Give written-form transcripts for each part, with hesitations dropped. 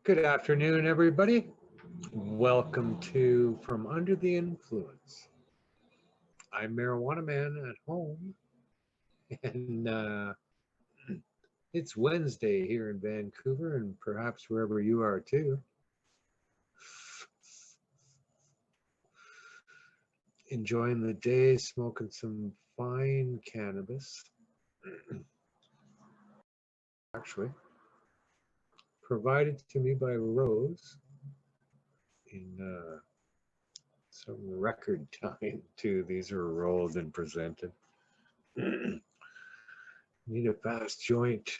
Good afternoon, everybody. Welcome to From Under the Influence. I'm Marijuana Man at home, and it's Wednesday here in Vancouver, and perhaps wherever you are too. Enjoying the day, smoking some fine cannabis. Actually, provided to me by Rose in some record time too. These are rolled and presented. Need a fast joint.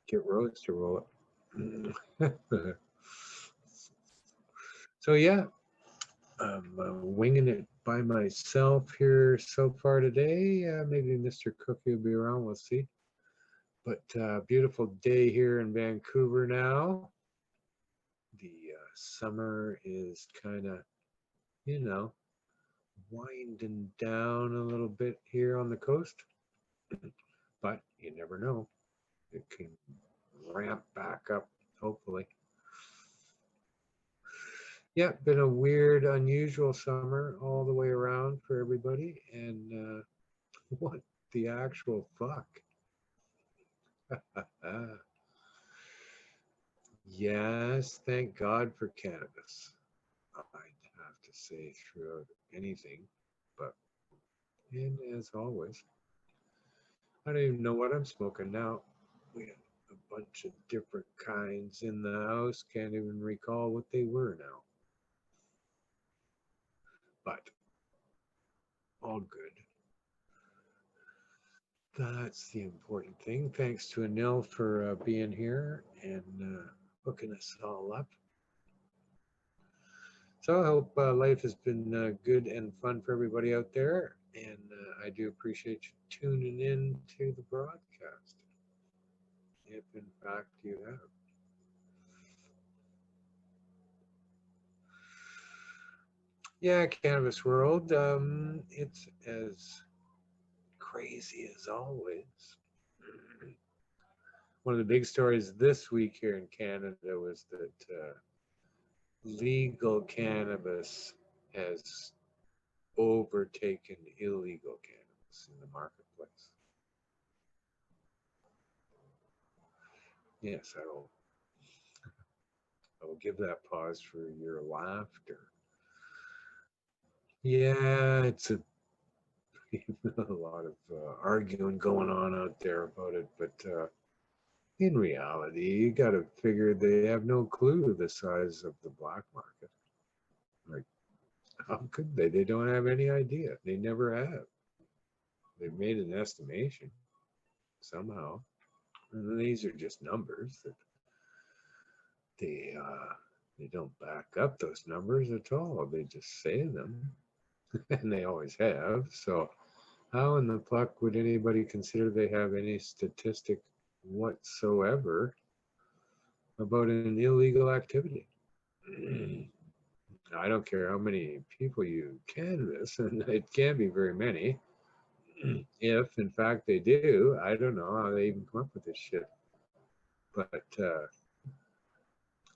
Get Rose to roll it. So yeah, I'm winging it by myself here so far today. Maybe Mr. Cookie will be around. We'll see. But beautiful day here in Vancouver now. The summer is kind of, winding down a little bit here on the coast. But you never know. It can ramp back up, hopefully. Yeah, been a weird, unusual summer all the way around for everybody. And what the actual fuck? Yes, thank God for cannabis. I'd have to say throughout anything. But, and as always, I don't even know what I'm smoking now. We have a bunch of different kinds in the house. Can't even recall what they were now. But all good. That's the important thing. Thanks to Anil for being here and hooking us all up. So I hope life has been good and fun for everybody out there. And I do appreciate you tuning in to the broadcast, if in fact you have. Yeah, Cannabis World, it's as crazy as always. One of the big stories this week here in Canada was that legal cannabis has overtaken illegal cannabis in the marketplace. Yes, I will give that pause for your laughter. Yeah, it's a lot of arguing going on out there about it, but in reality, you got to figure they have no clue the size of the black market. Like, how could they? They don't have any idea. They never have. They've made an estimation somehow, and these are just numbers that they don't back up those numbers at all. They just say them, and they always have. So how in the pluck would anybody consider they have any statistic whatsoever about an illegal activity? I don't care how many people you canvass, and it can't be very many. If in fact they do, I don't know how they even come up with this shit. But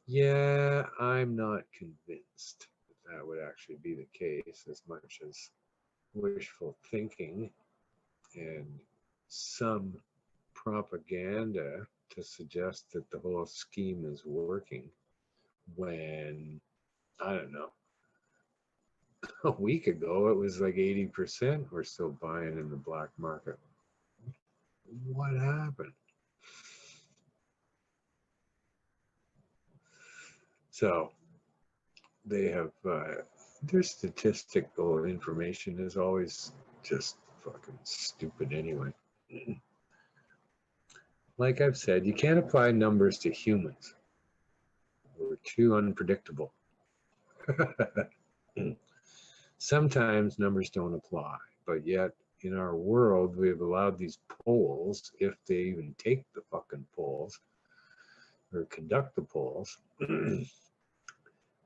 yeah, I'm not convinced that would actually be the case as much as wishful thinking and some propaganda to suggest that the whole scheme is working when, I don't know, a week ago it was like 80% were still buying in the black market. What happened? So they have their statistical information is always just fucking stupid anyway. Like I've said, you can't apply numbers to humans. We're too unpredictable. Sometimes numbers don't apply, but yet in our world, we have allowed these polls, if they even take the fucking polls or conduct the polls,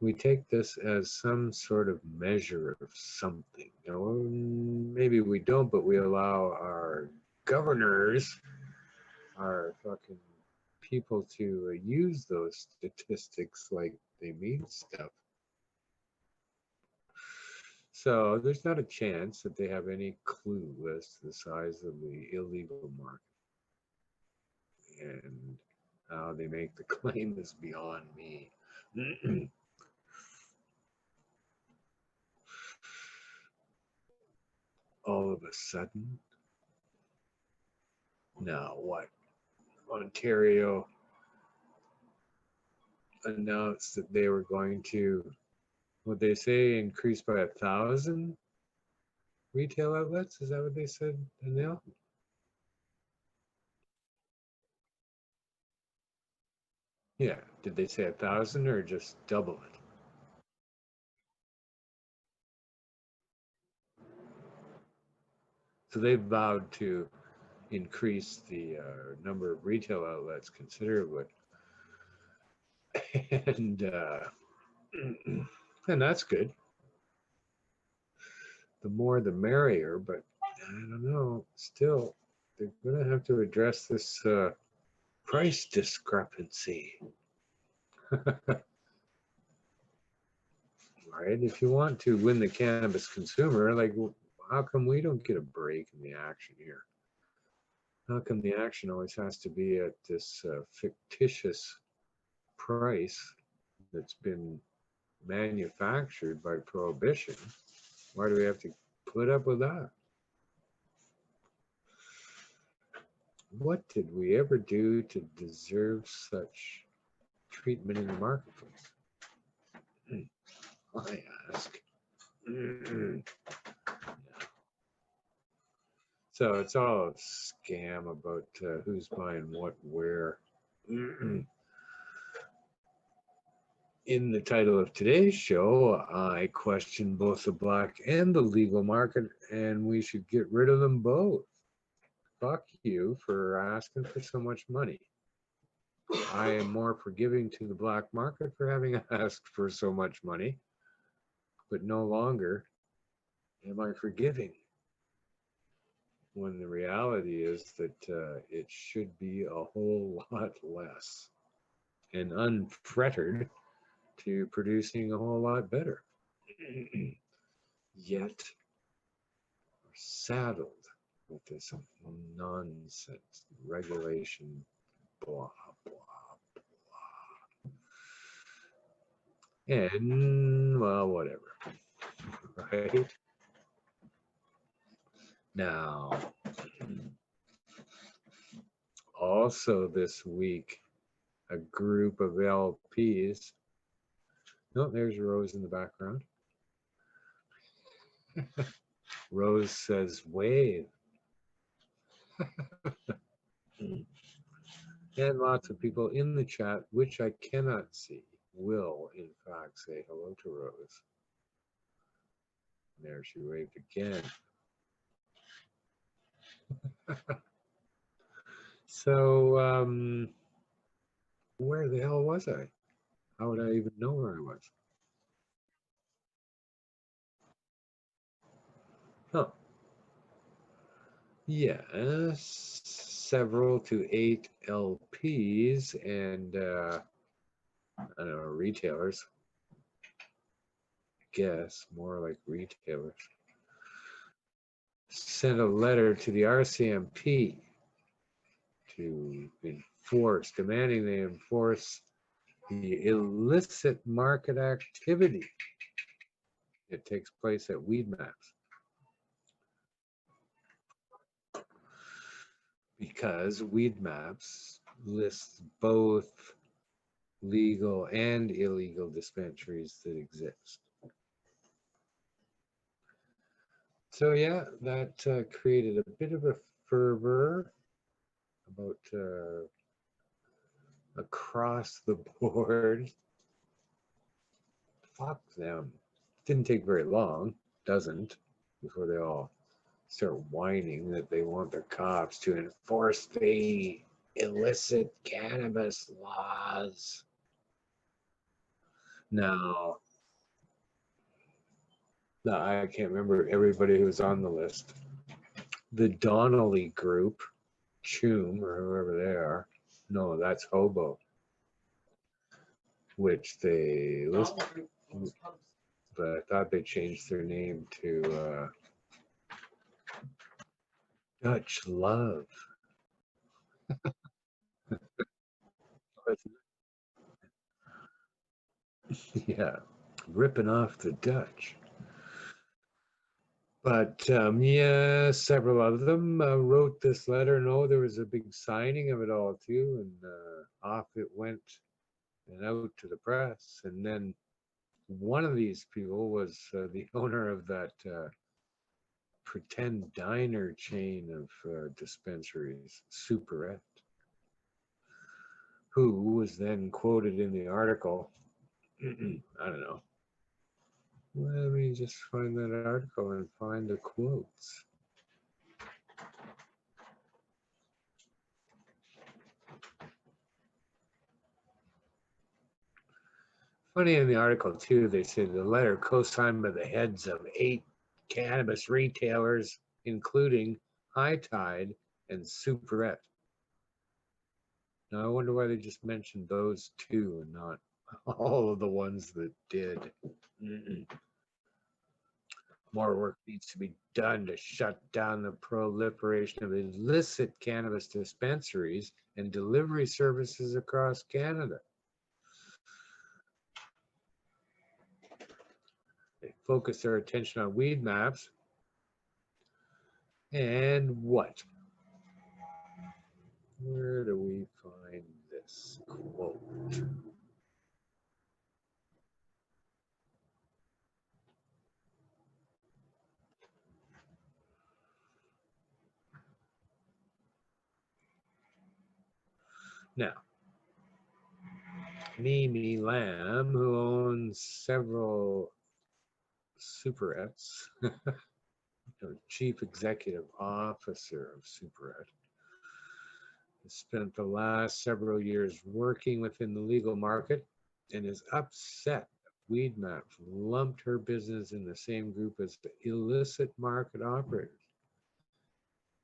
we take this as some sort of measure of something. You know, maybe we don't, but we allow our governors, our fucking people to use those statistics like they mean stuff. So there's not a chance that they have any clue as to the size of the illegal market. And how they make the claim is beyond me. All of a sudden, now what? Ontario announced that they were going to, what they say, increase by 1,000 retail outlets. Is that what they said, Anil? Yeah. Did they say 1,000 or just double it? So they vowed to increase the number of retail outlets considerably, and and that's good. The more, the merrier. But I don't know. Still, they're going to have to address this price discrepancy, right? If you want to win the cannabis consumer, like, how come we don't get a break in the action here? How come the action always has to be at this fictitious price that's been manufactured by prohibition? Why do we have to put up with that? What did we ever do to deserve such treatment in the marketplace? I ask. So it's all a scam about who's buying what where. In the title of today's show, I question both the black and the legal market, and we should get rid of them both. Fuck you for asking for so much money. I am more forgiving to the black market for having asked for so much money, but no longer am I forgiving, when the reality is that it should be a whole lot less, and unfettered to producing a whole lot better. Yet we're saddled with this nonsense regulation, blah, blah, blah. And, well, whatever. Right? Now, also this week, a group of LPs. No, there's Rose in the background. Rose says, wave. And lots of people in the chat, which I cannot see, will in fact say hello to Rose. There she waved again. So, where the hell was I? How would I even know where I was? Oh, yes, several to 8 LPs and I don't know, retailers. I guess more like retailers. Sent a letter to the RCMP to enforce, demanding they enforce the illicit market activity that takes place at weed maps. Because weed maps lists both legal and illegal dispensaries that exist. So yeah, that created a bit of a fervor about across the board. Fuck them. Didn't take very long, doesn't, before they all start whining that they want their cops to enforce the illicit cannabis laws. Now, I can't remember everybody who was on the list. The Donnelly group, Choom, or whoever they are, No, that's hobo, which they list, but I thought they changed their name to Dutch Love. Yeah, ripping off the Dutch. But yeah, several of them wrote this letter. No, there was a big signing of it all too, and off it went and out to the press. And then one of these people was the owner of that pretend diner chain of dispensaries, Superette, who was then quoted in the article. I don't know. Let me just find that article and find the quotes. Funny in the article too, they said the letter co-signed by the heads of 8 cannabis retailers, including High Tide and Superette. Now I wonder why they just mentioned those two and not all of the ones that did. More work needs to be done to shut down the proliferation of illicit cannabis dispensaries and delivery services across Canada. They focus their attention on weed maps and what? Where do we find this quote? Now, Mimi Lamb, who owns several Superettes, chief executive officer of Superette, has spent the last several years working within the legal market and is upset that Weed Maps lumped her business in the same group as the illicit market operators.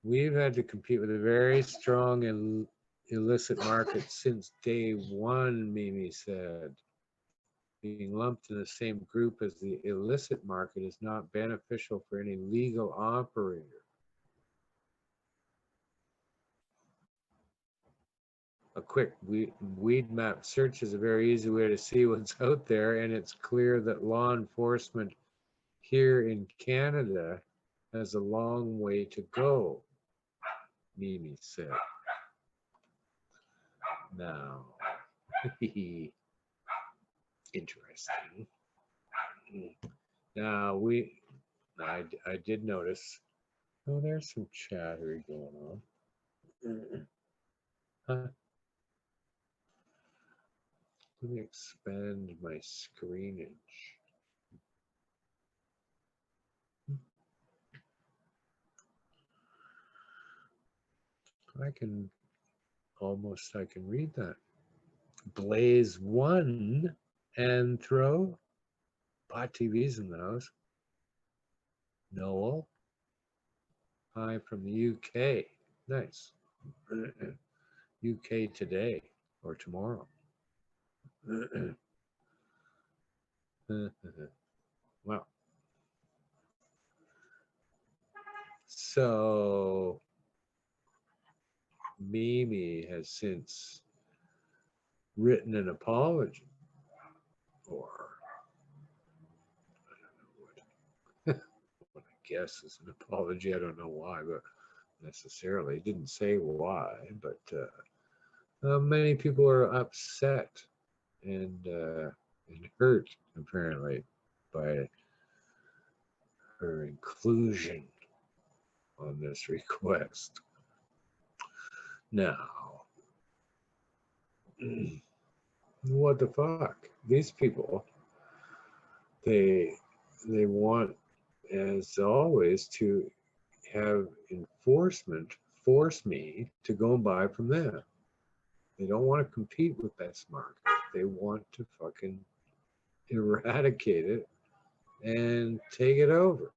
We've had to compete with a very strong and illicit market since day one, Mimi said. Being lumped in the same group as the illicit market is not beneficial for any legal operator. A quick weed map search is a very easy way to see what's out there, and it's clear that law enforcement here in Canada has a long way to go, Mimi said. Now, interesting. Now I did notice. Oh, there's some chattery going on. Huh? Let me expand my screenage. I can read that. Blaze one and throw. Pot TV's in the house. Noel. Hi from the UK. Nice. UK today or tomorrow. Wow. So Mimi has since written an apology, or I don't know what I guess is an apology. I don't know why, but necessarily didn't say why. But many people are upset and hurt apparently by her inclusion on this request. Now, what the fuck? These people, they want, as always, to have enforcement force me to go and buy from them. They don't want to compete with this market. They want to fucking eradicate it and take it over.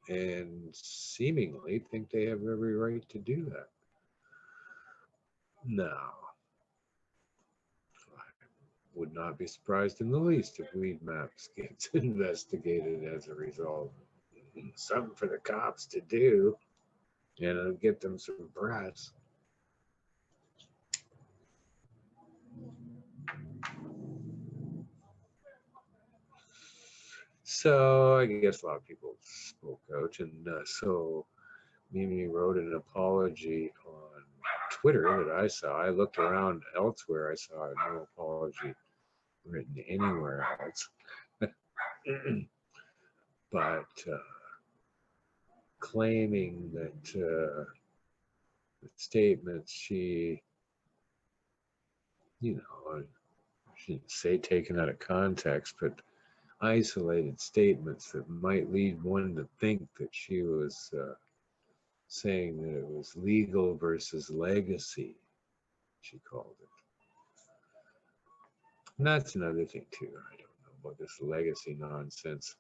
And seemingly think they have every right to do that. No, I would not be surprised in the least if weed maps gets investigated as a result. Something for the cops to do, and it'll get them some press. So I guess a lot of people spoke out, and so Mimi wrote an apology on Twitter that I saw. I looked around elsewhere, I saw no apology written anywhere else. But claiming that the statements she, I shouldn't say taken out of context, but isolated statements that might lead one to think that she was saying that it was legal versus legacy, she called it. And that's another thing too. I don't know about this legacy nonsense.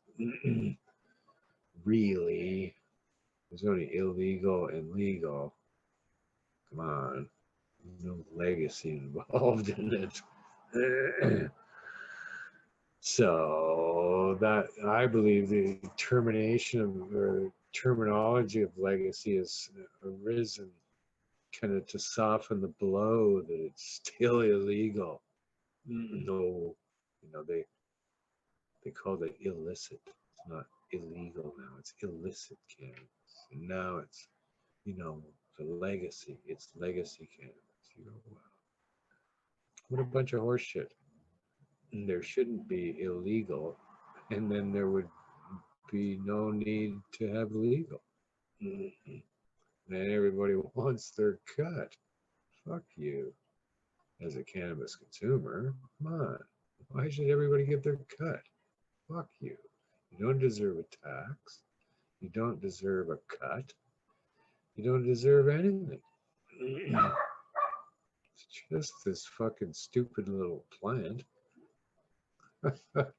Really, there's only illegal and legal. Come on, no legacy involved in it. So that I believe the termination of or terminology of legacy has arisen kind of to soften the blow that it's still illegal. No, they called it illicit. It's not illegal now. It's illicit cannabis. And now it's the legacy. It's legacy cannabis. Wow, what a bunch of horse shit. There shouldn't be illegal, and then there would be no need to have legal. And everybody wants their cut. Fuck you. As a cannabis consumer, come on. Why should everybody get their cut? Fuck you. You don't deserve a tax. You don't deserve a cut. You don't deserve anything. It's just this fucking stupid little plant. That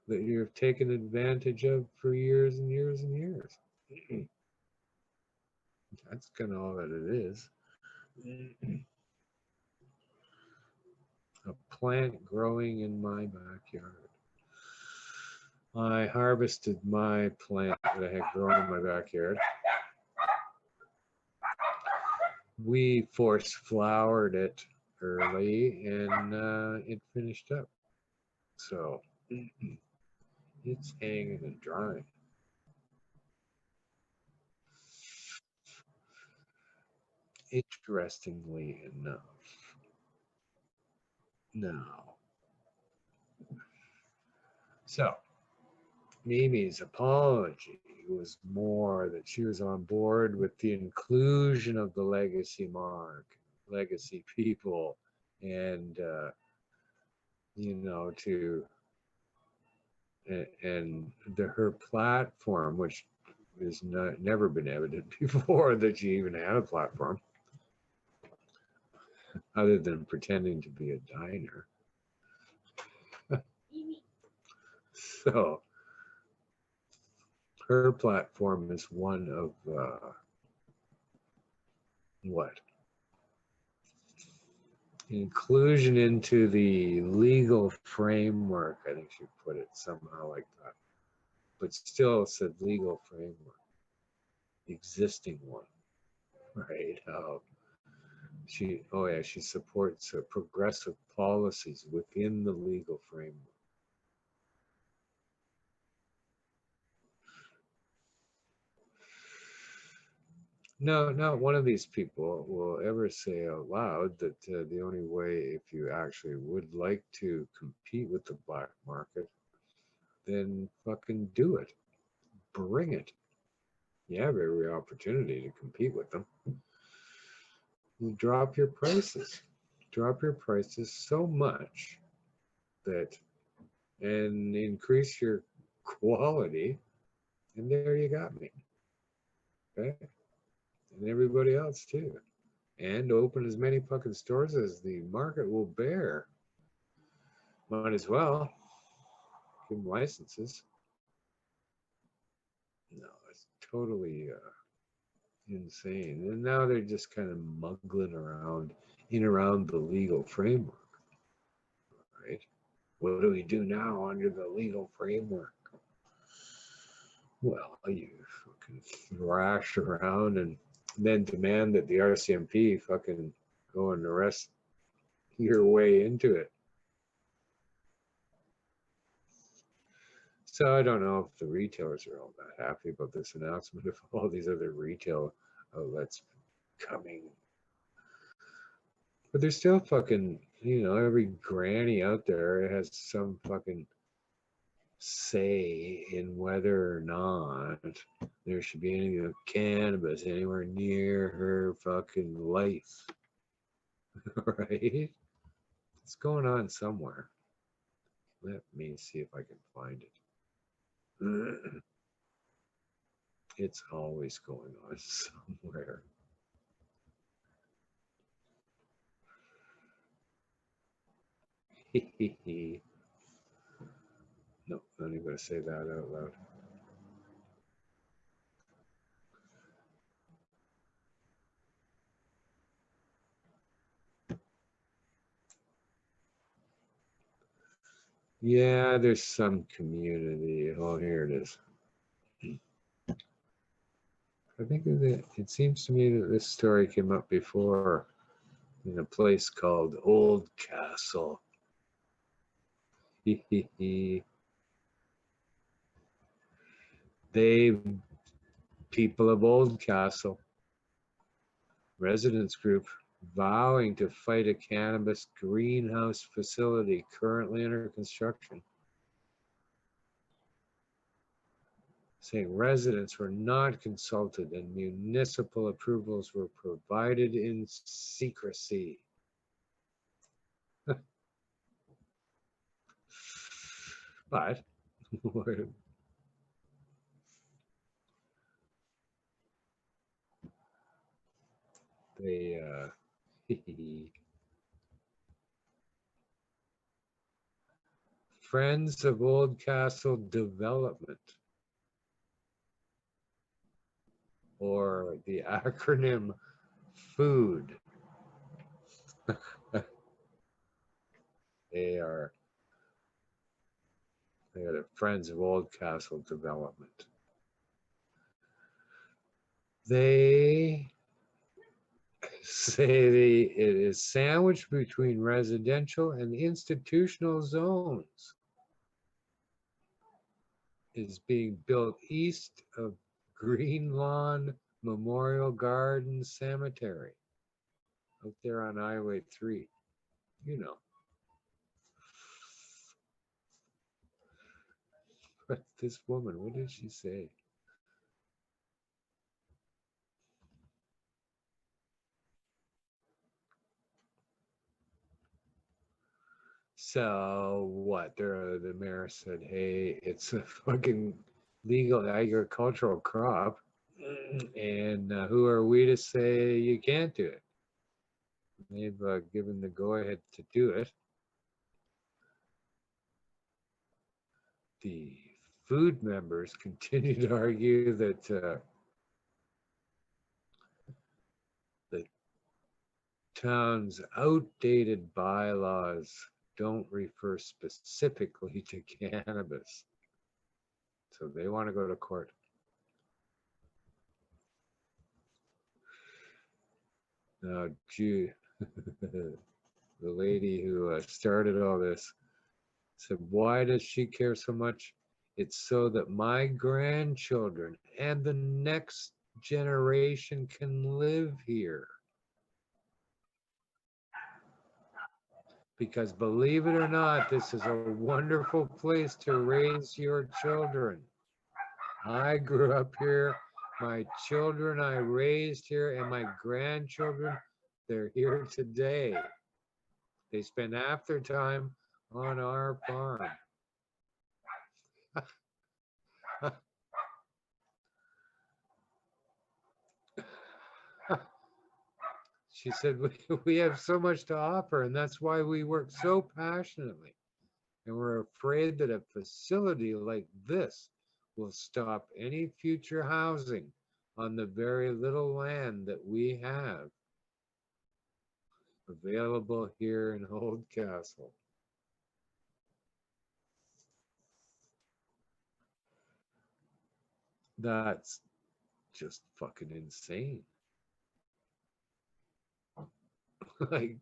you've taken advantage of for years and years and years. That's kind of all that it is. A plant growing in my backyard. I harvested my plant that I had grown in my backyard. We force flowered it early, and it finished up. So it's hanging and drying. Interestingly enough, now, so Mimi's apology was more that she was on board with the inclusion of the legacy mark, legacy people, and to and her platform, which has never been evident before that she even had a platform, other than pretending to be a diner. So her platform is one of what? Inclusion into the legal framework, I think she put it somehow like that. But still said legal framework. Existing one. Right? She supports progressive policies within the legal framework. No, not one of these people will ever say out loud that the only way, if you actually would like to compete with the black market, then fucking do it. Bring it. You have every opportunity to compete with them. You drop your prices. Drop your prices so much that, and increase your quality, and there you got me. Okay? And everybody else too. And open as many fucking stores as the market will bear. Might as well give them licenses. No, it's totally insane. And now they're just kind of muggling around in around the legal framework, right? What do we do now under the legal framework? Well, you fucking thrash around and then demand that the RCMP fucking go and arrest your way into it. So I don't know if the retailers are all that happy about this announcement of all these other retail outlets coming. But there's still fucking, every granny out there has some fucking say in whether or not there should be any cannabis anywhere near her fucking life. Right? It's going on somewhere. Let me see if I can find it. It's always going on somewhere. No, I'm not even going to say that out loud. Yeah, there's some community. Oh, here it is. I think it seems to me that this story came up before in a place called Old Castle. They, people of Old Castle, residents group vowing to fight a cannabis greenhouse facility currently under construction, saying residents were not consulted and municipal approvals were provided in secrecy. But they Friends of Old Castle Development, or the acronym FOOD. They are the Friends of Old Castle Development. They say it is sandwiched between residential and institutional zones. Is being built east of Green Lawn Memorial Garden Cemetery, out there on Highway 3. But this woman, what did she say? So what? The mayor said, "Hey, it's a fucking legal agricultural crop, and who are we to say you can't do it?" They've given the go-ahead to do it. The food members continue to argue that the town's outdated bylaws don't refer specifically to cannabis. So they want to go to court. Now, the lady who started all this said, why does she care so much? It's so that my grandchildren and the next generation can live here. Because believe it or not, this is a wonderful place to raise your children. I grew up here. My children I raised here, and my grandchildren, they're here today. They spend half their time on our farm. She said, we have so much to offer, and that's why we work so passionately. And we're afraid that a facility like this will stop any future housing on the very little land that we have available here in Oldcastle. That's just fucking insane. Like,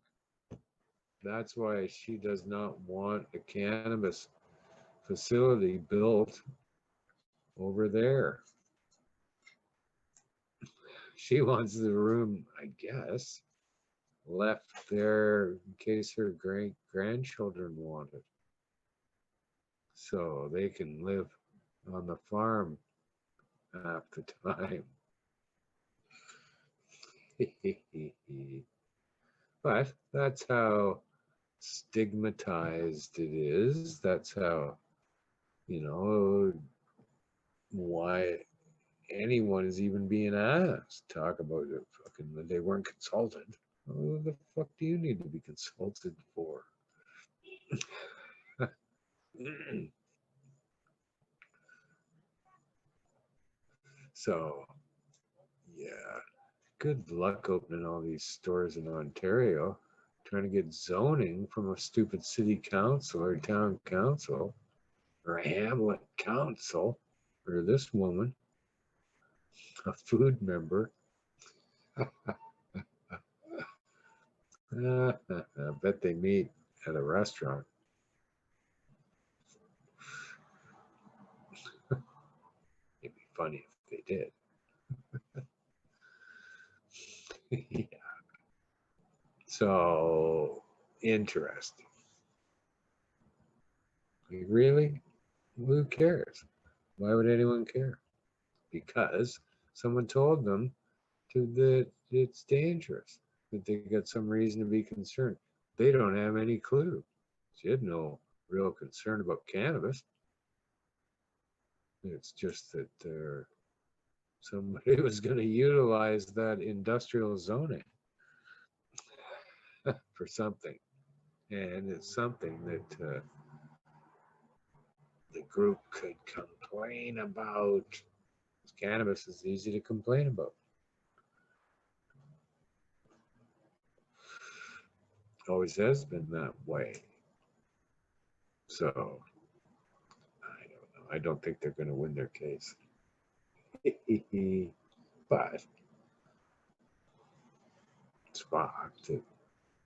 that's why she does not want a cannabis facility built over there. She wants the room, I guess, left there in case her grandchildren want it. So they can live on the farm half the time. But that's how stigmatized it is. That's how, why anyone is even being asked. Talk about it, fucking, they weren't consulted. What the fuck do you need to be consulted for? So, yeah, good luck opening all these stores in Ontario, trying to get zoning from a stupid city council or town council or a hamlet council or this woman, a food member. I bet they meet at a restaurant. It'd be funny if they did. Yeah. So interesting. Like, really? Who cares? Why would anyone care? Because someone told them that it's dangerous, that they got some reason to be concerned. They don't have any clue. She had no real concern about cannabis. It's just that somebody was going to utilize that industrial zoning for something. And it's something that the group could complain about. Cannabis is easy to complain about. Always has been that way. So, I don't know. I don't think they're going to win their case. But it's fucked that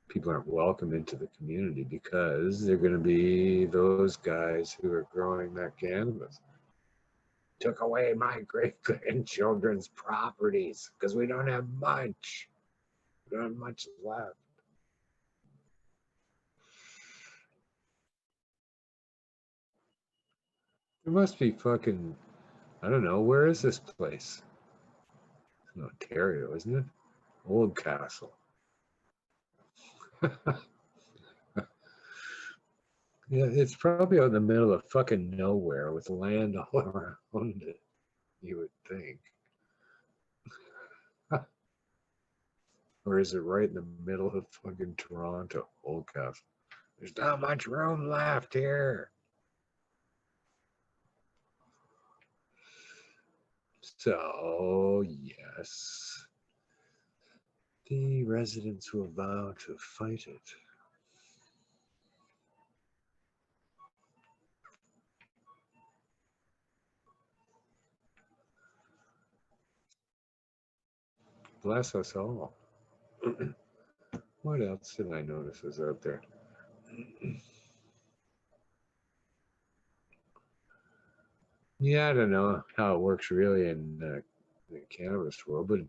people aren't welcome into the community because they're going to be those guys who are growing that cannabis. Took away my great grandchildren's properties because we don't have much. We don't have much left. There must be fucking, I don't know, where is this place? It's in Ontario, isn't it? Oldcastle. Yeah, it's probably out in the middle of fucking nowhere with land all around it, you would think. Or is it right in the middle of fucking Toronto, Oldcastle? There's not much room left here. So, yes, the residents will vow to fight it. Bless us all. What else did I notice was out there? Yeah, I don't know how it works really in the cannabis world, but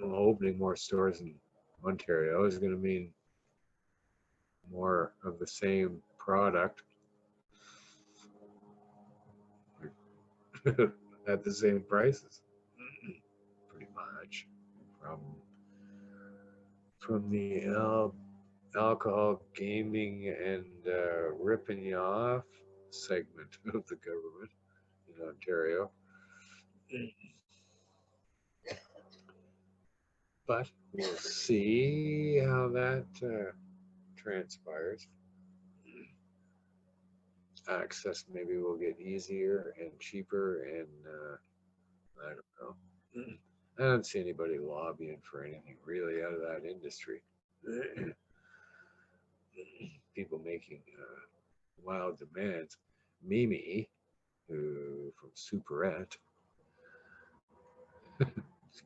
opening more stores in Ontario is going to mean more of the same product at the same prices, pretty much. From the alcohol, gaming, and ripping you off segment of the government in Ontario. But we'll see how that transpires. Access maybe will get easier and cheaper, and I don't know. I don't see anybody lobbying for anything really out of that industry. People making wild demands. Mimi, who from Superette,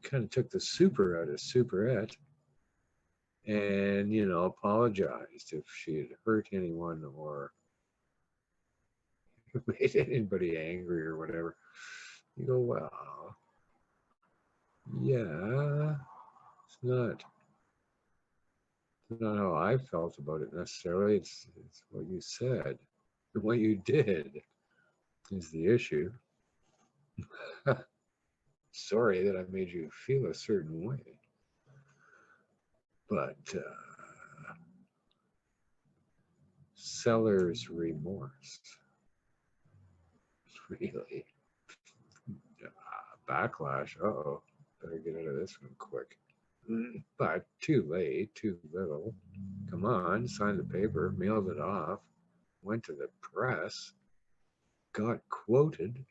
kind of took the super out of Superette and, apologized if she had hurt anyone or made anybody angry or whatever. You go, well, yeah, it's not how I felt about it necessarily. It's what you said. And what you did is the issue. Sorry that I made you feel a certain way. But seller's remorse, really. Backlash. Uh-oh. Better get out of this one quick. But too late, too little. Come on, signed the paper, mailed it off, went to the press, got quoted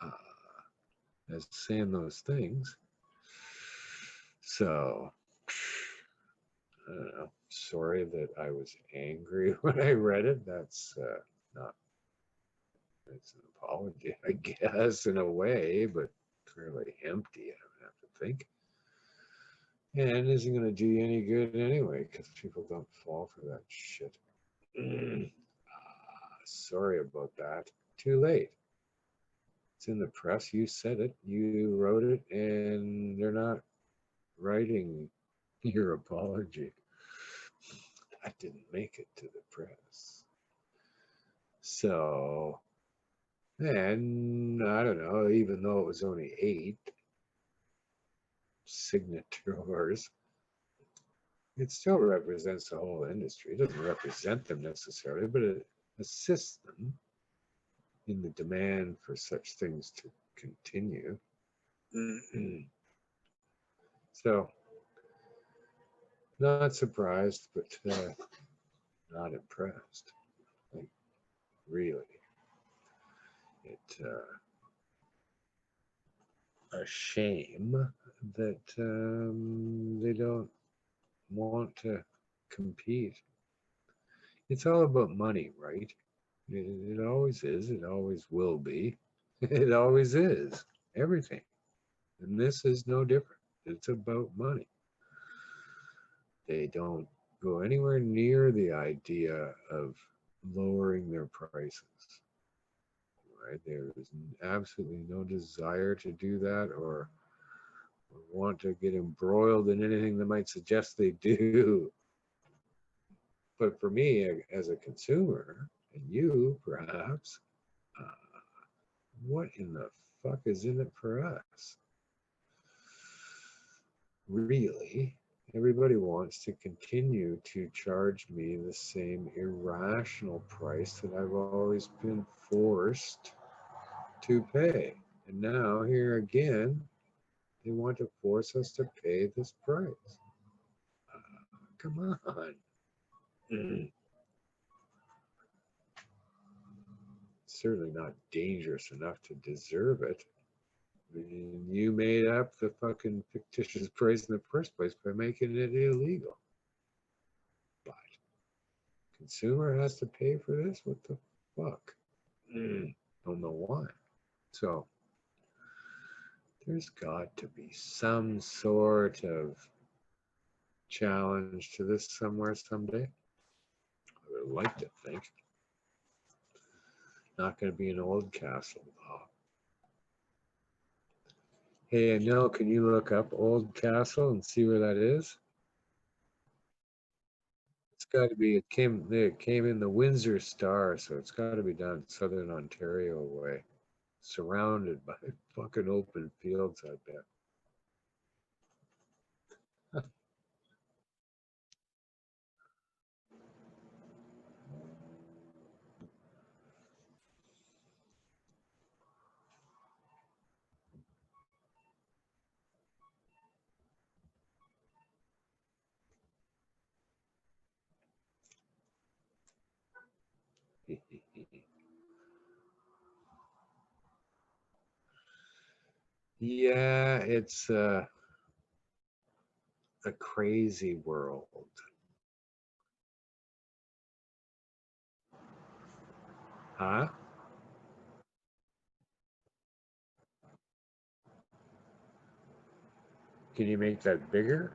uh, as saying those things. So, I don't know. Sorry that I was angry when I read it. That's not, it's an apology, I guess, in a way, but fairly empty, I would have to think. And isn't going to do you any good anyway, because people don't fall for that shit. Sorry about that. Too late. It's in the press. You said it. You wrote it, and they're not writing your apology. That didn't make it to the press. So, and I don't know, even though it was only 8 signatories, it still represents the whole industry. It doesn't represent them necessarily, but it assists them in the demand for such things to continue. So, not surprised, but not impressed. Like, really. It's a shame that they don't want to compete. It's all about money, right? It always is. It always will be. It always is. Everything. And this is no different. It's about money. They don't go anywhere near the idea of lowering their prices. Right? There is absolutely no desire to do that or want to get embroiled in anything that might suggest they do. But for me, as a consumer, and you perhaps, uh, what in the fuck is in it for us? Really, everybody wants to continue to charge me the same irrational price that I've always been forced to pay. And now, here again, they want to force us to pay this price. Come on. Certainly not dangerous enough to deserve it. I mean, you made up the fucking fictitious price in the first place by making it illegal. But consumer has to pay for this? What the fuck? Don't know why. So there's got to be some sort of challenge to this somewhere someday. I would like to think. Not going to be an old castle, though. Hey, Nell, can you look up Old Castle and see where that is? It's got to be. It came in the Windsor Star, so it's got to be down Southern Ontario way, surrounded by fucking open fields. I bet. Yeah, it's a crazy world. Huh? Can you make that bigger?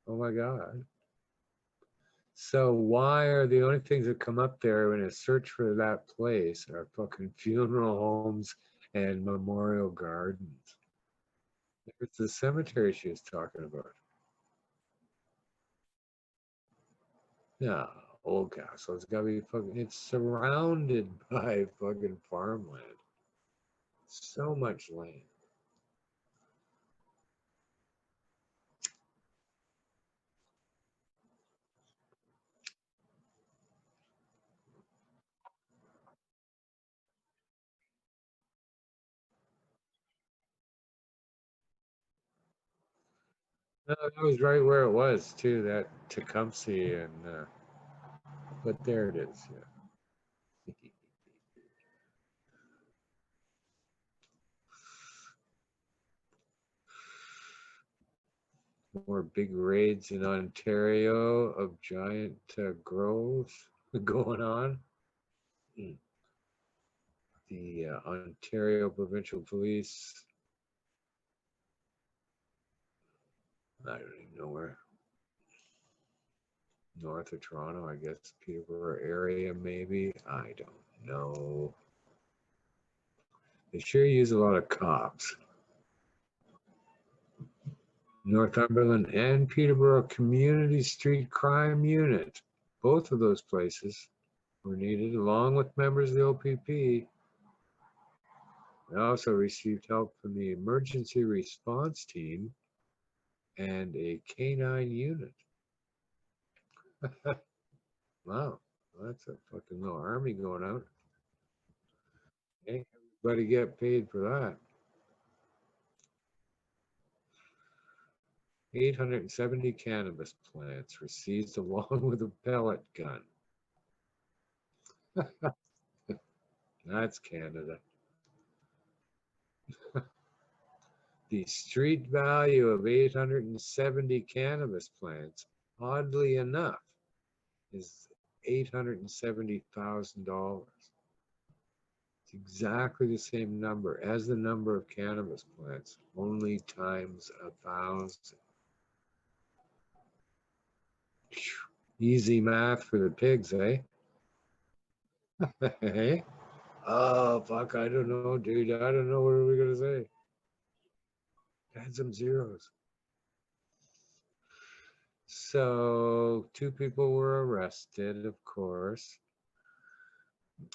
Oh my God. So why are the only things that come up there in a search for that place are fucking funeral homes and memorial gardens? It's the cemetery she was talking about. Yeah, Old Castle. It's gotta be fucking. It's surrounded by fucking farmland. So much land. No, that was right where it was too. That Tecumseh and but there it is. Yeah. More big raids in Ontario of giant groves going on. Mm. The Ontario Provincial Police, I don't even know where, north of Toronto, I guess, Peterborough area, maybe. I don't know. They sure use a lot of cops. Northumberland and Peterborough Community Street Crime Unit. Both of those places were needed, along with members of the OPP. They also received help from the Emergency Response Team and a canine unit. Wow, that's a fucking little army going out. Hey, everybody get paid for that. 870 cannabis plants were seized along with a pellet gun. That's Canada. The street value of 870 cannabis plants, oddly enough, is $870,000. It's exactly the same number as the number of cannabis plants, only times 1,000. Easy math for the pigs, eh? Hey? Oh, fuck, I don't know, dude. I don't know what are we gonna say. Add some zeros. So, two people were arrested, of course,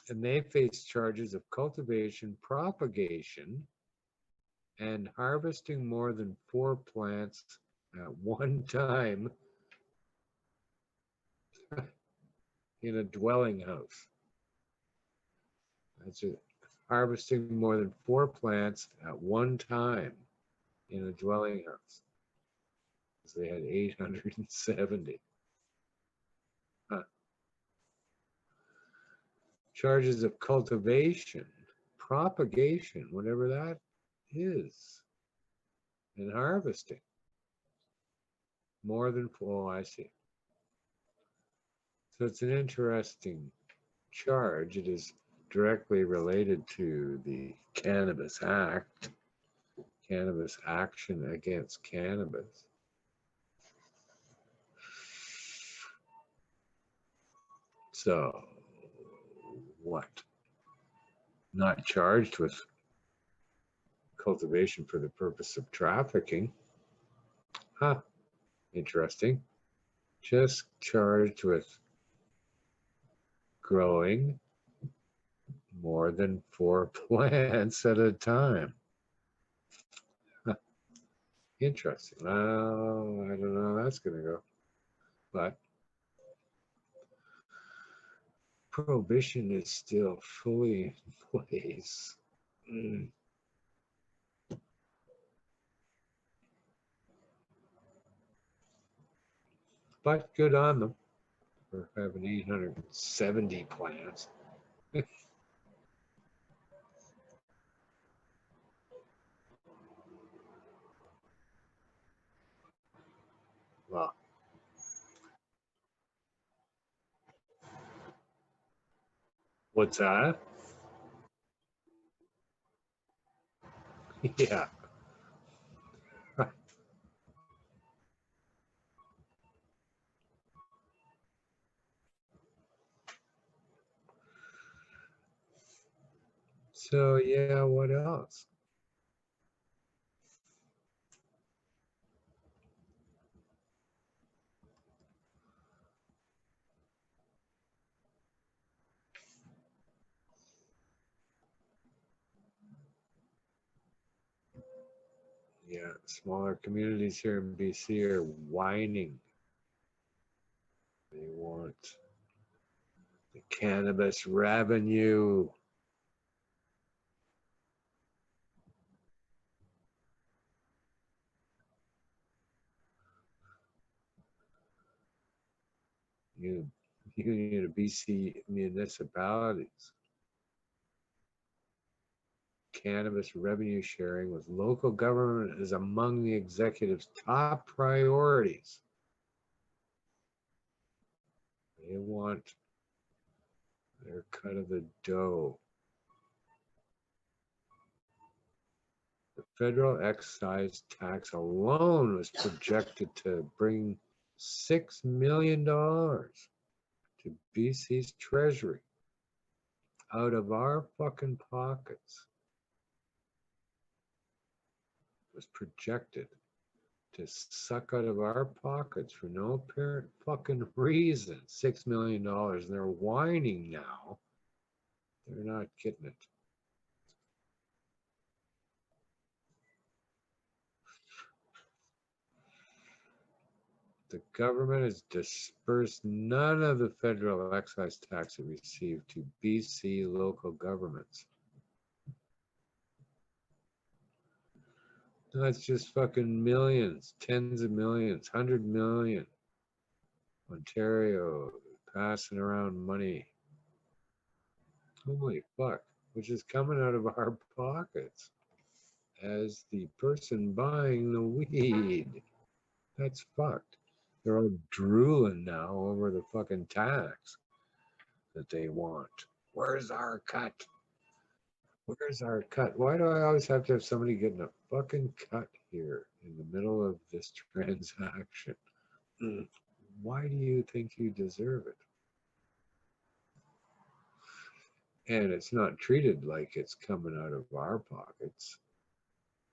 and they faced charges of cultivation, propagation, and harvesting more than 4 plants at one time in a dwelling house. That's it. Harvesting more than 4 plants at one time in a dwelling house. So they had 870. Huh. Charges of cultivation, propagation, whatever that is, and harvesting. More than four. Oh, I see. So it's an interesting charge. It is directly related to the Cannabis Act, cannabis action against cannabis. So, what? Not charged with cultivation for the purpose of trafficking. Huh, interesting. Just charged with growing more than 4 plants at a time. Huh, interesting. Well, I don't know how that's going to go. But prohibition is still fully in place. Mm. But good on them for having 870 plants. Well, what's that? Yeah. So yeah, what else? Yeah, smaller communities here in BC are whining. They want the cannabis revenue. You, Union of BC municipalities. Cannabis revenue sharing with local government is among the executive's top priorities. They want their cut of the dough. The federal excise tax alone was projected to bring $6 million to BC's treasury out of our fucking pockets. It was projected to suck out of our pockets for no apparent fucking reason. $6 million. And they're whining now. They're not getting it. The government has dispersed none of the federal excise tax it received to BC local governments. That's just fucking millions, tens of millions, 100 million. Ontario passing around money. Holy fuck, which is coming out of our pockets as the person buying the weed. That's fucked. They're all drooling now over the fucking tax that they want. Where's our cut? Where's our cut? Why do I always have to have somebody getting a fucking cut here in the middle of this transaction? Mm. Why do you think you deserve it? And it's not treated like it's coming out of our pockets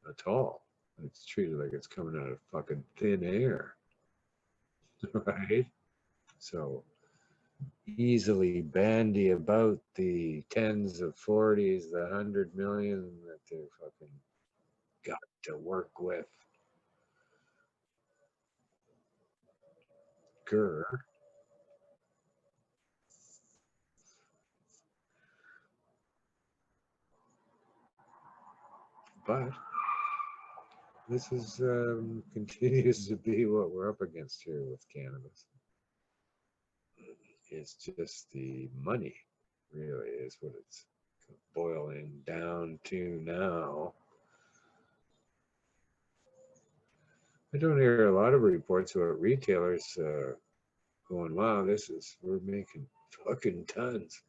at all. It's treated like it's coming out of fucking thin air, right? So easily bandy about the tens of 40s, the 100 million that they fucking got to work with. Grr. But this is continues to be what we're up against here with cannabis. It's just the money, really, is what it's boiling down to now. I don't hear a lot of reports about retailers going, wow, we're making fucking tons.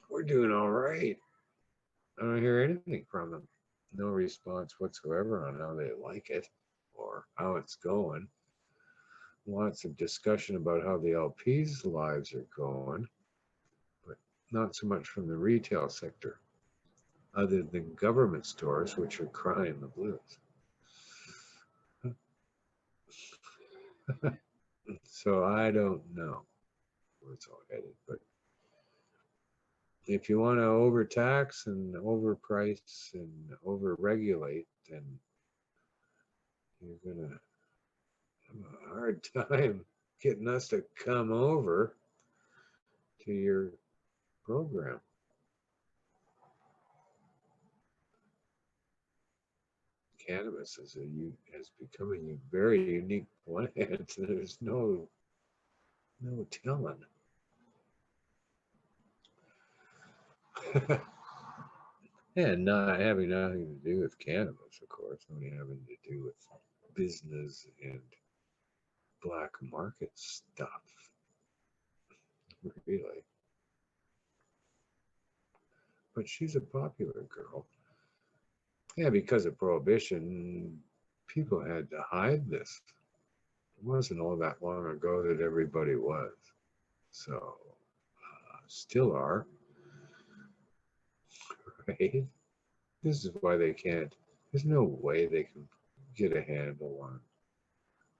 We're doing all right. I don't hear anything from them. No response whatsoever on how they like it or how it's going. Lots of discussion about how the LPs' lives are going, but not so much from the retail sector, other than government stores, which are crying the blues. So I don't know where it's all headed, but if you want to overtax and overprice and overregulate, then you're gonna have a hard time getting us to come over to your program. cannabis has become a very unique plant. There's no telling. And not having nothing to do with cannabis, of course, only having to do with business and black market stuff, really. But she's a popular girl. Yeah, because of prohibition, people had to hide this. It wasn't all that long ago that everybody was. So, still are, right? This is why they can't, there's no way they can get a handle on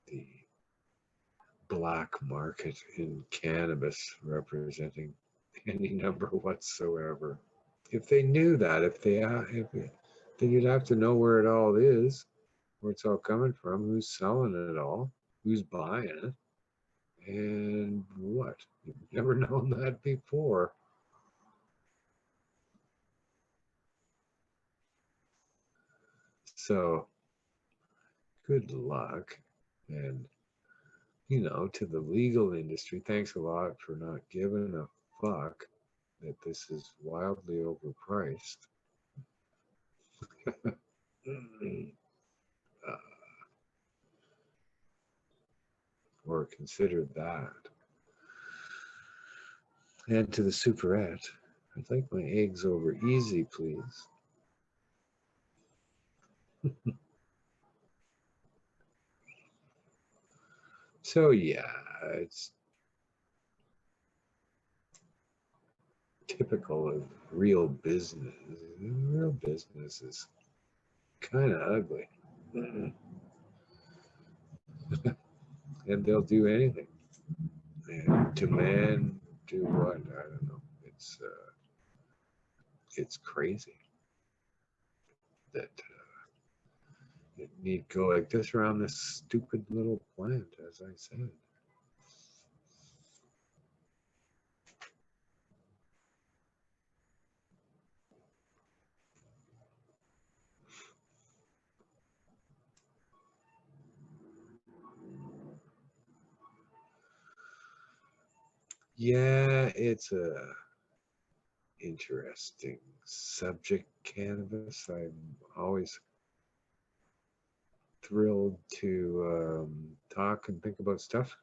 the black market in cannabis representing any number whatsoever. If they knew that, then you'd have to know where it all is, where it's all coming from, who's selling it all, who's buying it, and what. You've never known that before. So, good luck. And, to the legal industry, thanks a lot for not giving a fuck that this is wildly overpriced. uh, or consider that. And to the superette, I'd like my eggs over easy, please. So yeah, it's typical of real business. Real business is kind of ugly. And they'll do anything. And demand do what? I don't know. It's crazy that it need go like this around this stupid little plant, as I said. Yeah, it's a interesting subject, cannabis. I'm always thrilled to talk and think about stuff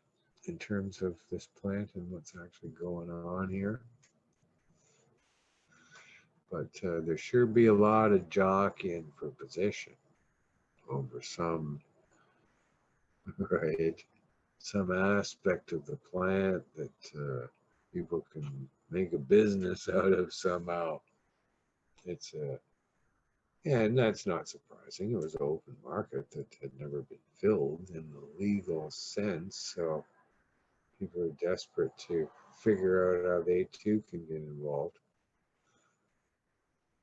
in terms of this plant and what's actually going on here. But there sure be a lot of jockeying for position over some, right, some aspect of the plant that people can make a business out of somehow. It's a Yeah, and that's not surprising. It was an open market that had never been filled in the legal sense. So people are desperate to figure out how they too can get involved.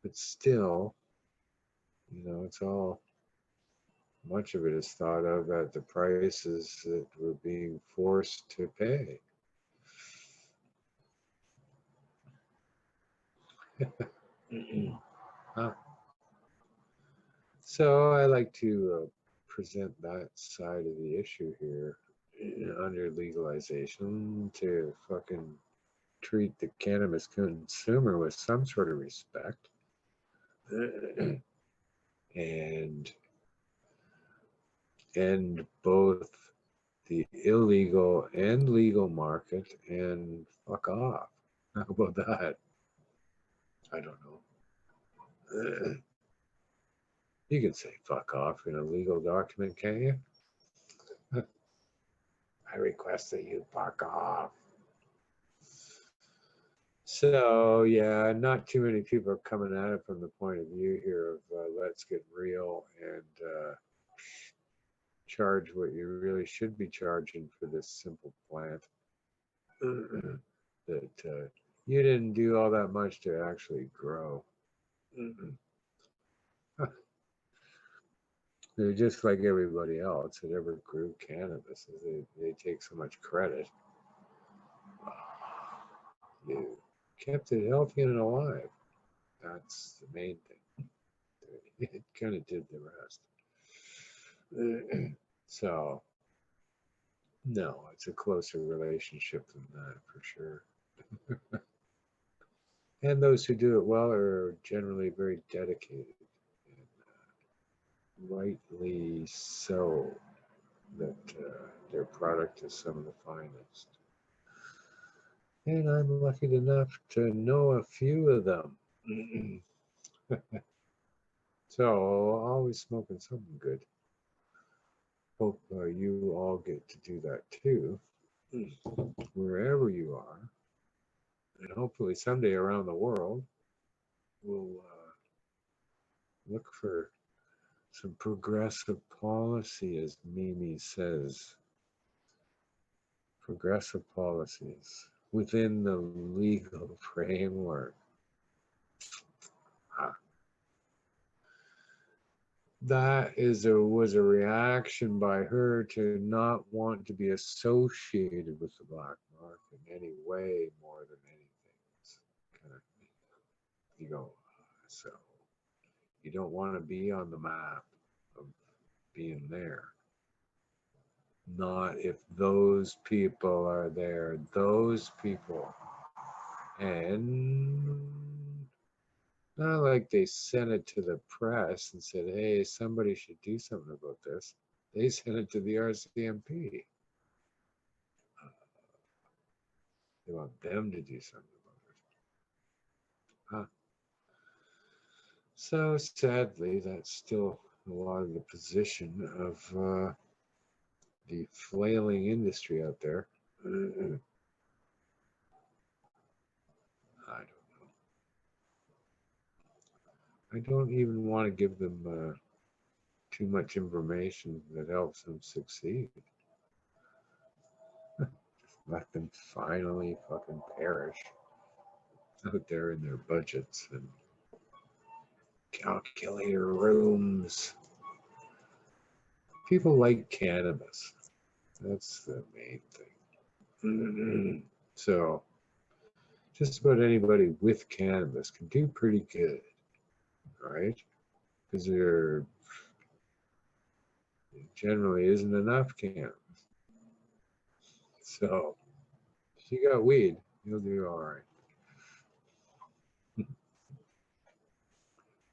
But still, it's all, much of it is thought of at the prices that we're being forced to pay. Huh. So I like to present that side of the issue here. Under legalization, to fucking treat the cannabis consumer with some sort of respect and end both the illegal and legal market and fuck off. How about that? I don't know. You can say fuck off in a legal document, can you? I request that you fuck off. So yeah, not too many people are coming at it from the point of view here of let's get real and charge what you really should be charging for this simple plant that you didn't do all that much to actually grow. They're just like everybody else that ever grew cannabis. They take so much credit. You kept it healthy and alive. That's the main thing. It kind of did the rest. So, no, it's a closer relationship than that for sure. And those who do it well are generally very dedicated, and rightly so, that their product is some of the finest. And I'm lucky enough to know a few of them. So, always smoking something good. Hope you all get to do that too, wherever you are. And hopefully someday around the world, we'll look for some progressive policy, as Mimi says. Progressive policies within the legal framework. Ah, that was a reaction by her to not want to be associated with the black market in any way more than anything. It's kind of, you go, so you don't want to be on the map of being there. Not if those people are there, those people. And not like they sent it to the press and said, hey, somebody should do something about this. They sent it to the RCMP. They want them to do something about it. Huh. So sadly, that's still a lot of the position of the flailing industry out there. I don't know. I don't even want to give them too much information that helps them succeed. Let them finally fucking perish out there in their budgets and calculator rooms. People like cannabis. That's the main thing. So, just about anybody with cannabis can do pretty good, right? Because there generally isn't enough cannabis. So, if you got weed, you'll do all right.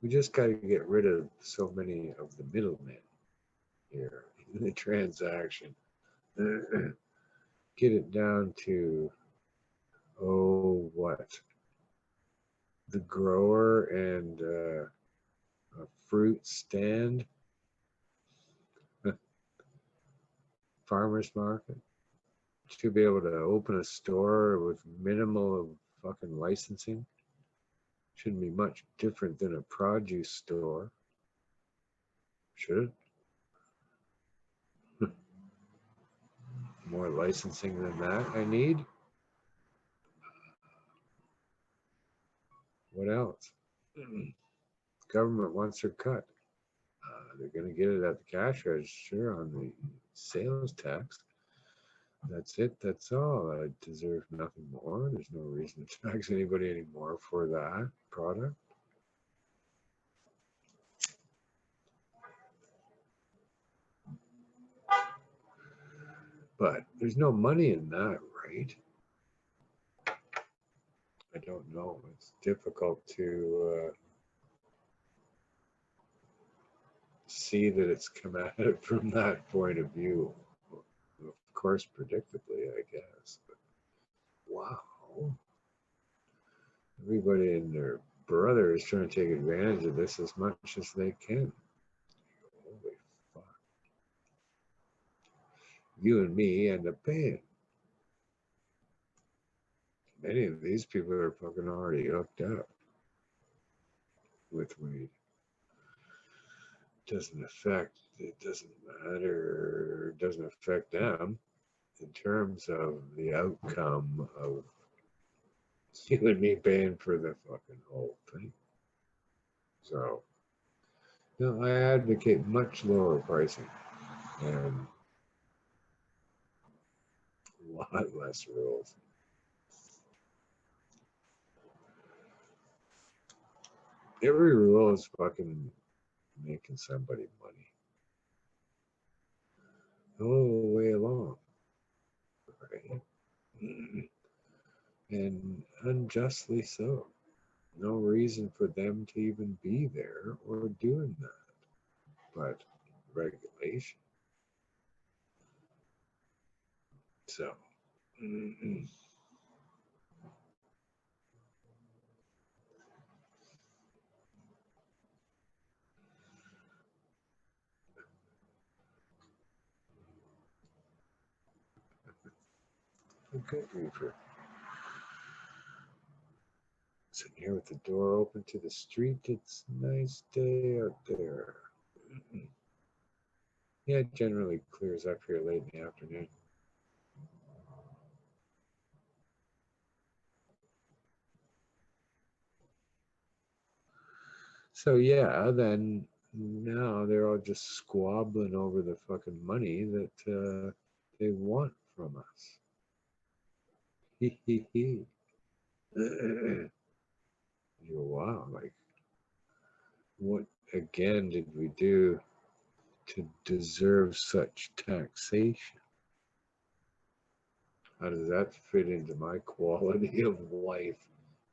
We just got to get rid of so many of the middlemen here in the transaction. Get it down to, oh, what? The grower and a fruit stand, farmer's market. Should be able to open a store with minimal of fucking licensing. Shouldn't be much different than a produce store. Should it? More licensing than that I need. What else? Government wants their cut. They're going to get it at the cash register on the sales tax. That's it. That's all. I deserve nothing more. There's no reason to tax anybody anymore for that product. But there's no money in that, right? I don't know. It's difficult to see that it's come at it from that point of view. Of course, predictably, I guess. But wow. Everybody and their brother is trying to take advantage of this as much as they can. Holy fuck. You and me end up paying. Many of these people are fucking already hooked up with weed. It doesn't matter, it doesn't affect them in terms of the outcome of you and me paying for the fucking whole thing. So, no, I advocate much lower pricing and a lot less rules. Every rule is fucking making somebody money. the whole way along, right? And unjustly so. No reason for them to even be there or doing that, but regulation. So, good reefer. Sitting here with the door open to the street. It's a nice day out there. Yeah, it generally clears up here late in the afternoon. So yeah, then now they're all just squabbling over the fucking money that they want from us. Hee hee hee. You go, wow, like what again did we do to deserve such taxation? How does that fit into my quality of life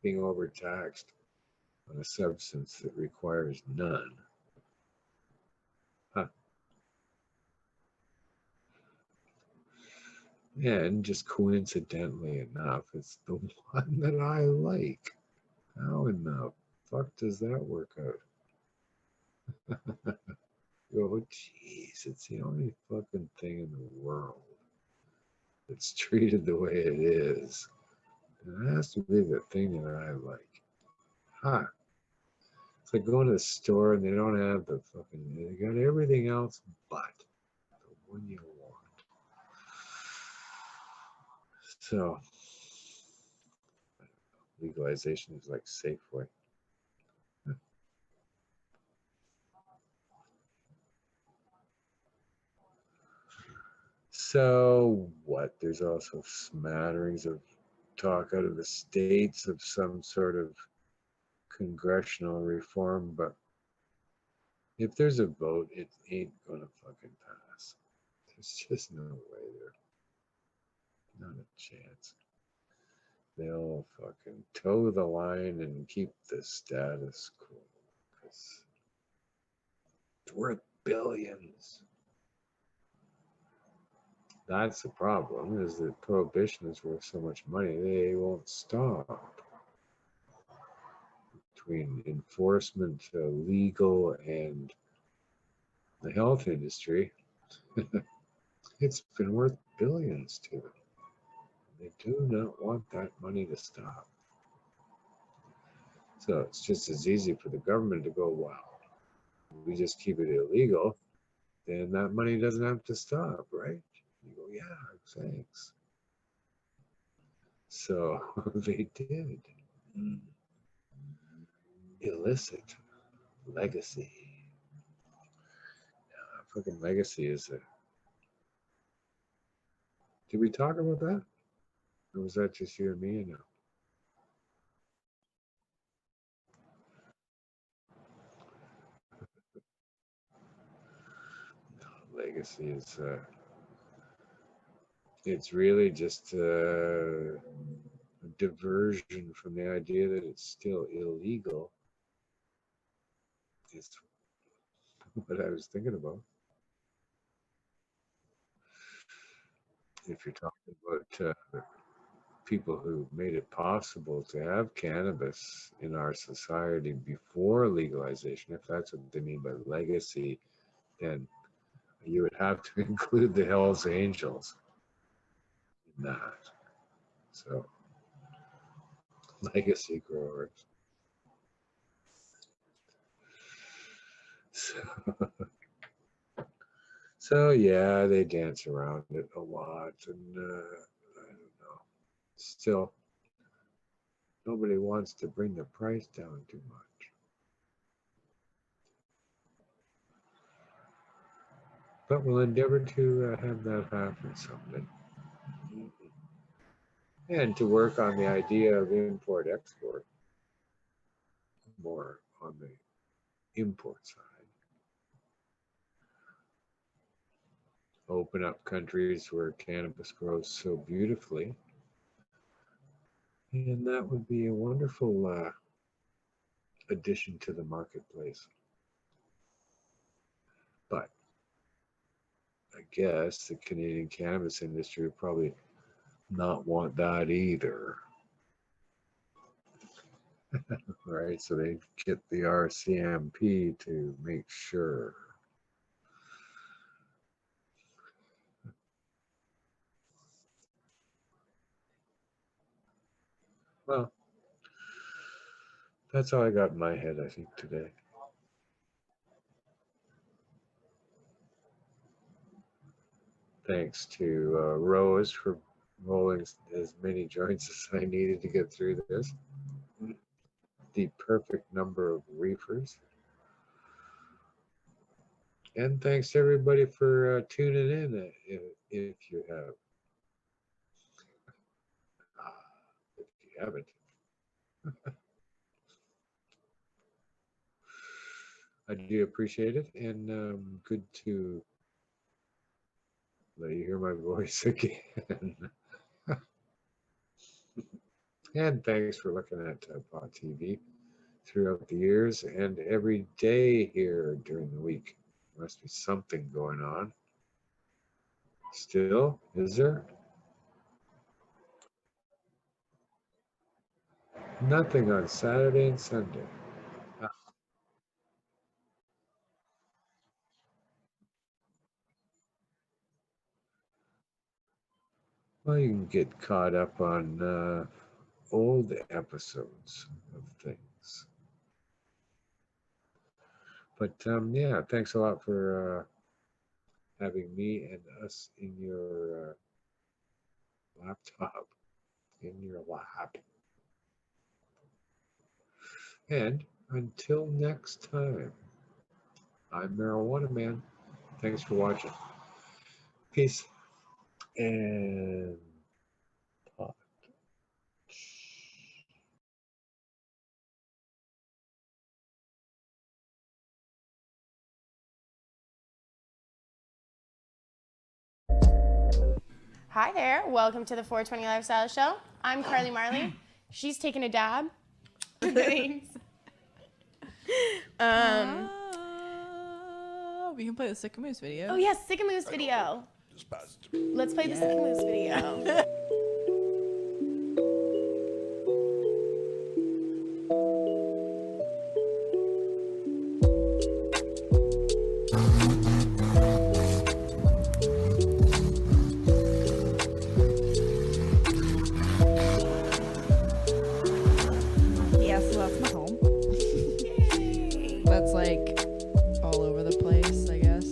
being overtaxed on a substance that requires none? Huh. And just coincidentally enough, it's the one that I like. How in the fuck does that work out? Oh, jeez, it's the only fucking thing in the world that's treated the way it is. It has to be the thing that I like. Huh. It's like going to the store and they don't have the fucking, they got everything else but the one you want. So, legalization is like Safeway. So, what? There's also smatterings of talk out of the states of some sort of congressional reform, but if there's a vote, it ain't gonna fucking pass. There's just no way there. Not a chance. They'll fucking toe the line and keep the status quo. Because it's worth billions. That's the problem, is that prohibition is worth so much money, they won't stop. Between enforcement, legal, and the health industry, it's been worth billions to them. They do not want that money to stop. So it's just as easy for the government to go, wow, we just keep it illegal, then that money doesn't have to stop, right? You go, yeah, thanks. So they did. Mm. Illicit legacy. Fucking legacy is a. Did we talk about that? Or was that just you and me? No. Legacy is. It's really just a diversion from the idea that it's still illegal. Is what I was thinking about. If you're talking about people who made it possible to have cannabis in our society before legalization, if that's what they mean by legacy, then you would have to include the Hells Angels in that. So, legacy growers. So, so yeah, they dance around it a lot, and I don't know. Still, nobody wants to bring the price down too much. But we'll endeavor to have that happen someday. And to work on the idea of import export more on the import side. open up countries where cannabis grows so beautifully. And that would be a wonderful addition to the marketplace. But I guess the Canadian cannabis industry would probably not want that either. Right? So they get the RCMP to make sure. Well, that's all I got in my head, I think, today. Thanks to Rose for rolling as many joints as I needed to get through this. The perfect number of reefers. And thanks to everybody for tuning in if you have. If you haven't. I do appreciate it, and good to let you hear my voice again. And thanks for looking at Pod TV throughout the years and every day here during the week. Must be something going on. Still, is there? Nothing on Saturday and Sunday. Well, you can get caught up on old episodes of things. But yeah, thanks a lot for having me and us in your laptop, in your lap. And until next time, I'm Marijuana Man. Thanks for watching. Peace and pot. Hi there, welcome to the 420 Lifestyle Show. I'm Carly Marley. She's taking a dab. Thanks. We can play the Sick Moose video. Oh yes, Sick and Moose video. Let's play the Sick and Moose video. Yeah, so that's my home. That's like all over the place, I guess.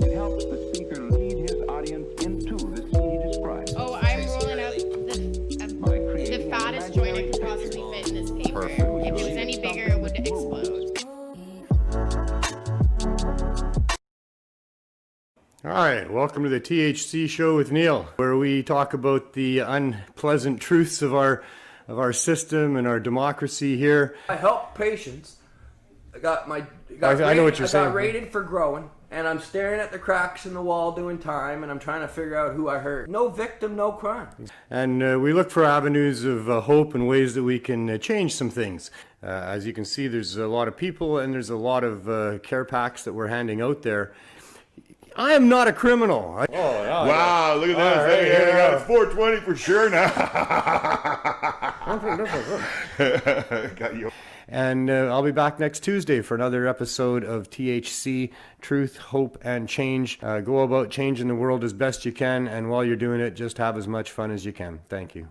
It helps the speaker lead his audience into the scene he describes. Oh, I'm rolling out the fattest joint I could possibly fit in this paper. If it was any bigger, it would explode. All right, welcome to the THC show with Neil, where we talk about the unpleasant truths of our system and our democracy here. I help patients. I know what you're saying. I got rated for growing, and I'm staring at the cracks in the wall doing time, and I'm trying to figure out who I hurt. No victim, no crime. And we look for avenues of hope and ways that we can change some things. As you can see, there's a lot of people and there's a lot of care packs that we're handing out there. I am not a criminal. Wow, look at this. Right, Hey, here we go. it's 420 for sure now. Got you. And I'll be back next Tuesday for another episode of THC, Truth, Hope, and Change. Go about changing the world as best you can, and while you're doing it, just have as much fun as you can. Thank you.